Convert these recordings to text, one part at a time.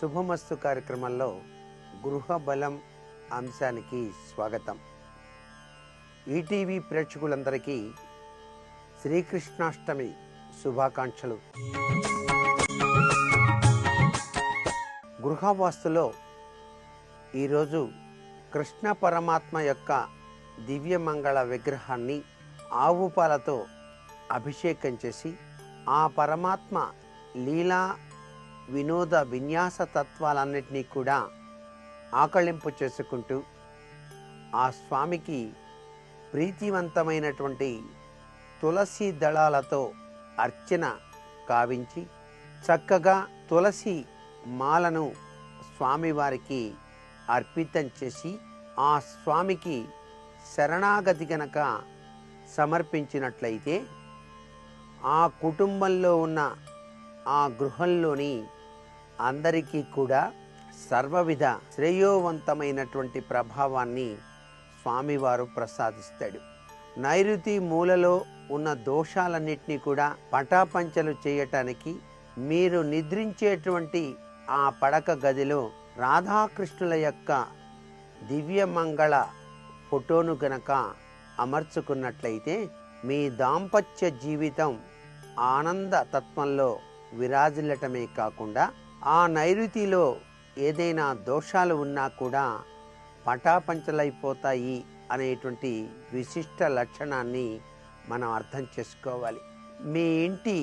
శుభమస్తు కార్యక్రమంలో గృహ బలం అంశానికి స్వాగతం. ఈటీవీ ప్రేక్షకులందరికీ శ్రీకృష్ణాష్టమి శుభాకాంక్షలు. గృహవాస్తులో ఈరోజు కృష్ణ పరమాత్మ యొక్క దివ్యమంగళ విగ్రహాన్ని ఆవు పాలతో అభిషేకం చేసి ఆ పరమాత్మ లీలా వినోద విన్యాస తత్వాలన్నింటినీ కూడా ఆకళింపు చేసుకుంటూ ఆ స్వామికి ప్రీతివంతమైనటువంటి తులసి దళాలతో అర్చన కావించి చక్కగా తులసి మాలను స్వామివారికి అర్పితం చేసి ఆ స్వామికి శరణాగతి గనక సమర్పించినట్లయితే ఆ కుటుంబంలో ఉన్న ఆ గృహంలోని అందరికీ కూడా సర్వవిధ శ్రేయోవంతమైనటువంటి ప్రభావాన్ని స్వామివారు ప్రసాదిస్తాడు. నైరుతి మూలలో ఉన్న దోషాలన్నింటినీ కూడా పటాపంచలు చేయటానికి మీరు నిద్రించేటువంటి ఆ పడక గదిలో రాధాకృష్ణుల యొక్క దివ్యమంగళ ఫోటోను గనక అమర్చుకున్నట్లయితే మీ దాంపత్య జీవితం ఆనంద తత్వంలో విరాజిల్లటమే కాకుండా ఆ నైరుతిలో ఏదైనా దోషాలు ఉన్నా కూడా పటాపంచలైపోతాయి అనేటువంటి విశిష్ట లక్షణాన్ని మనం అర్థం చేసుకోవాలి. మీ ఇంటి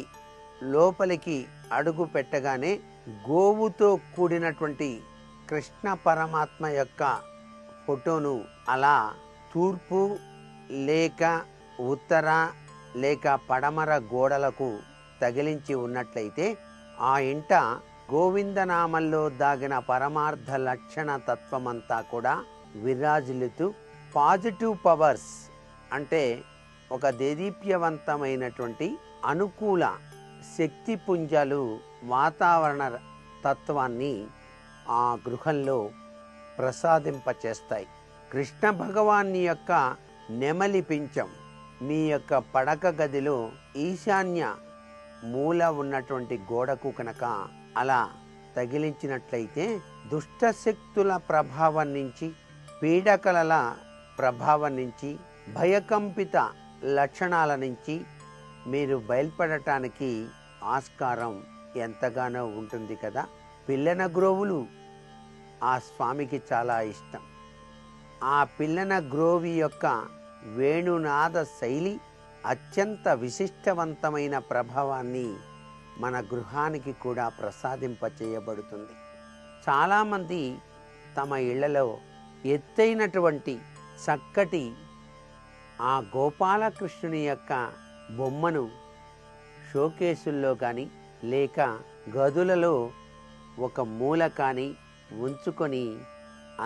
లోపలికి అడుగు పెట్టగానే గోవుతో కూడినటువంటి కృష్ణ పరమాత్మ యొక్క ఫోటోను అలా తూర్పు లేక ఉత్తర లేక పడమర గోడలకు తగిలించి ఉన్నట్లయితే ఆ ఇంట గోవిందనామంలో దాగిన పరమార్థ లక్షణ తత్వమంతా కూడా విరాజిల్లుతూ పాజిటివ్ పవర్స్ అంటే ఒక దేదీప్యవంతమైనటువంటి అనుకూల శక్తి పుంజాలు వాతావరణ తత్వాన్ని ఆ గృహంలో ప్రసాదింపచేస్తాయి. కృష్ణ భగవాన్ని యొక్క నెమలి పించం మీ యొక్క పడక గదిలో ఈశాన్య మూల ఉన్నటువంటి గోడకు కనుక అలా తగిలించినట్లయితే దుష్ట శక్తుల ప్రభావం నుంచి, పీడకలల ప్రభావం నుంచి, భయకంపిత లక్షణాల నుంచి మీరు బయల్పడటానికి ఆస్కారం ఎంతగానో ఉంటుంది కదా. పిల్లన గ్రోవులు ఆ స్వామికి చాలా ఇష్టం. ఆ పిల్లన గ్రోవి యొక్క వేణునాద శైలి అత్యంత విశిష్టవంతమైన ప్రభావాన్ని మన గృహానికి కూడా ప్రసాదింపచేయబడుతుంది. చాలామంది తమ ఇళ్లలో ఎత్తైనటువంటి చక్కటి ఆ గోపాలకృష్ణుని యొక్క బొమ్మను షోకేసుల్లో కానీ లేక గదులలో ఒక మూల కానీ ఉంచుకొని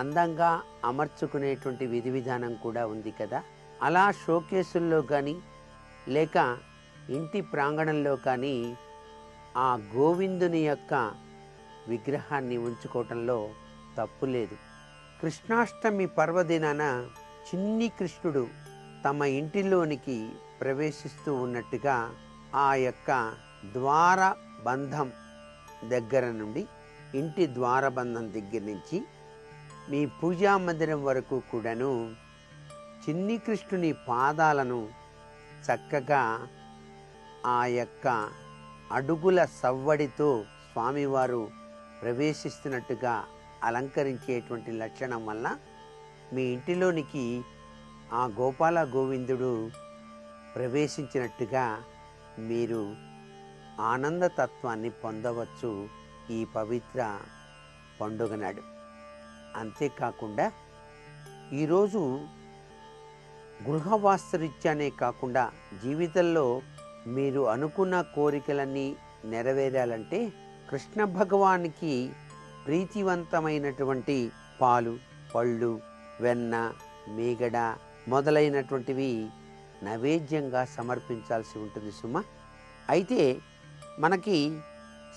అందంగా అమర్చుకునేటువంటి విధి విధానం కూడా ఉంది కదా. అలా షోకేసుల్లో కానీ లేక ఇంటి ప్రాంగణంలో కానీ ఆ గోవిందుని యొక్క విగ్రహాన్ని ఉంచుకోవటంలో తప్పు లేదు. కృష్ణాష్టమి పర్వదినాన చిన్ని కృష్ణుడు తమ ఇంటిలోనికి ప్రవేశిస్తూ ఉన్నట్టుగా ఆ యొక్క ద్వారబంధం దగ్గర నుండి, ఇంటి ద్వారబంధం దగ్గర నుంచి మీ పూజా మందిరం వరకు కూడాను చిన్ని కృష్ణుని పాదాలను చక్కగా ఆ యొక్క అడుగుల సవ్వడితో స్వామివారు ప్రవేశిస్తున్నట్టుగా అలంకరించేటువంటి లక్షణం వల్ల మీ ఇంటిలోనికి ఆ గోపాల గోవిందుడు ప్రవేశించినట్టుగా మీరు ఆనందతత్వాన్ని పొందవచ్చు ఈ పవిత్ర పండుగ నాడు. అంతేకాకుండా ఈరోజు గృహవాస్తురీత్యానే కాకుండా జీవితంలో మీరు అనుకున్న కోరికలన్నీ నెరవేరాలంటే కృష్ణ భగవానికి ప్రీతివంతమైనటువంటి పాలు, పళ్ళు, వెన్న, మీగడ మొదలైనటువంటివి నైవేద్యంగా సమర్పించాల్సి ఉంటుంది సుమ. అయితే మనకి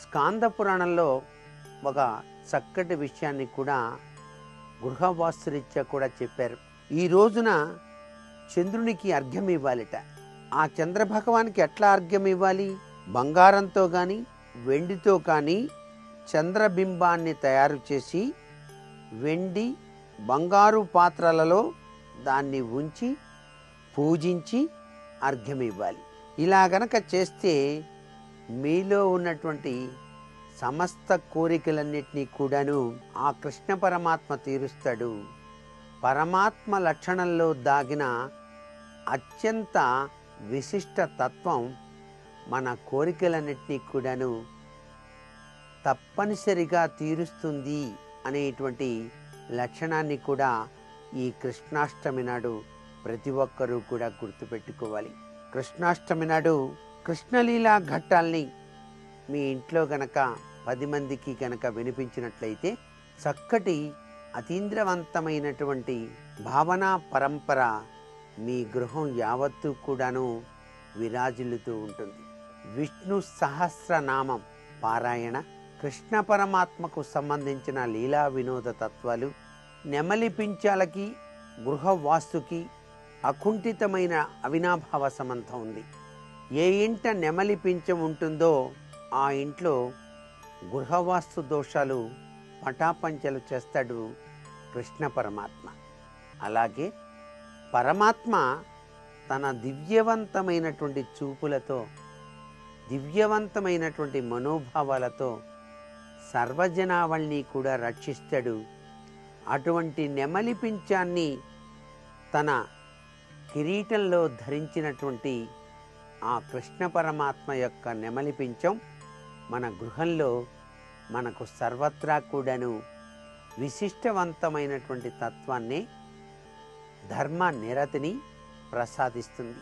స్కాంద పురాణంలో ఒక చక్కటి విషయాన్ని కూడా గృహవాస్తురీత్యా కూడా చెప్పారు. ఈ రోజున చంద్రునికి అర్ఘ్యం ఇవ్వాలిట. ఆ చంద్రభగవానికి ఎట్లా అర్ఘ్యం ఇవ్వాలి? బంగారంతో కానీ వెండితో కానీ చంద్రబింబాన్ని తయారు చేసి వెండి బంగారు పాత్రలలో దాన్ని ఉంచి పూజించి అర్ఘ్యం ఇవ్వాలి. ఇలా గనక చేస్తే మీలో ఉన్నటువంటి సమస్త కోరికలన్నిటినీ కూడాను ఆ కృష్ణ పరమాత్మ తీరుస్తాడు. పరమాత్మ లక్షణంలో దాగిన అత్యంత విశిష్ట తత్వం మన కోరికలన్నిటినీ కూడాను తప్పనిసరిగా తీరుస్తుంది అనేటువంటి లక్షణాన్ని కూడా ఈ కృష్ణాష్టమి నాడు ప్రతి ఒక్కరూ కూడా గుర్తుపెట్టుకోవాలి. కృష్ణాష్టమి నాడు కృష్ణలీలా ఘట్టాల్ని మీ ఇంట్లో గనక 10 మందికి గనక వినిపించినట్లయితే చక్కటి అతీంద్రవంతమైనటువంటి భావనా పరంపర మీ గృహం యావత్తూ కూడాను విరాజిల్లుతూ ఉంటుంది. విష్ణు సహస్రనామం పారాయణ, కృష్ణ పరమాత్మకు సంబంధించిన లీలా వినోద తత్వాలు, నెమలి పించాలకి గృహ వాస్తుకి అకుంఠితమైన అవినాభావ సంబంధం ఉంది. ఏ ఇంట నెమలి పించం ఉంటుందో ఆ ఇంట్లో గృహవాస్తు దోషాలు పటాపంచలు చేస్తాడు కృష్ణ పరమాత్మ. అలాగే పరమాత్మ తన దివ్యవంతమైనటువంటి చూపులతో, దివ్యవంతమైనటువంటి మనోభావాలతో సర్వజనావళిని కూడా రక్షిస్తాడు. అటువంటి నెమలి పించాన్ని తన కిరీటంలో ధరించినటువంటి ఆ కృష్ణ పరమాత్మ యొక్క నెమలి పించం మన గృహంలో మనకు సర్వత్రా కూడాను విశిష్టవంతమైనటువంటి తత్వాన్ని, ధర్మ నిరతిని ప్రసాదిస్తుంది.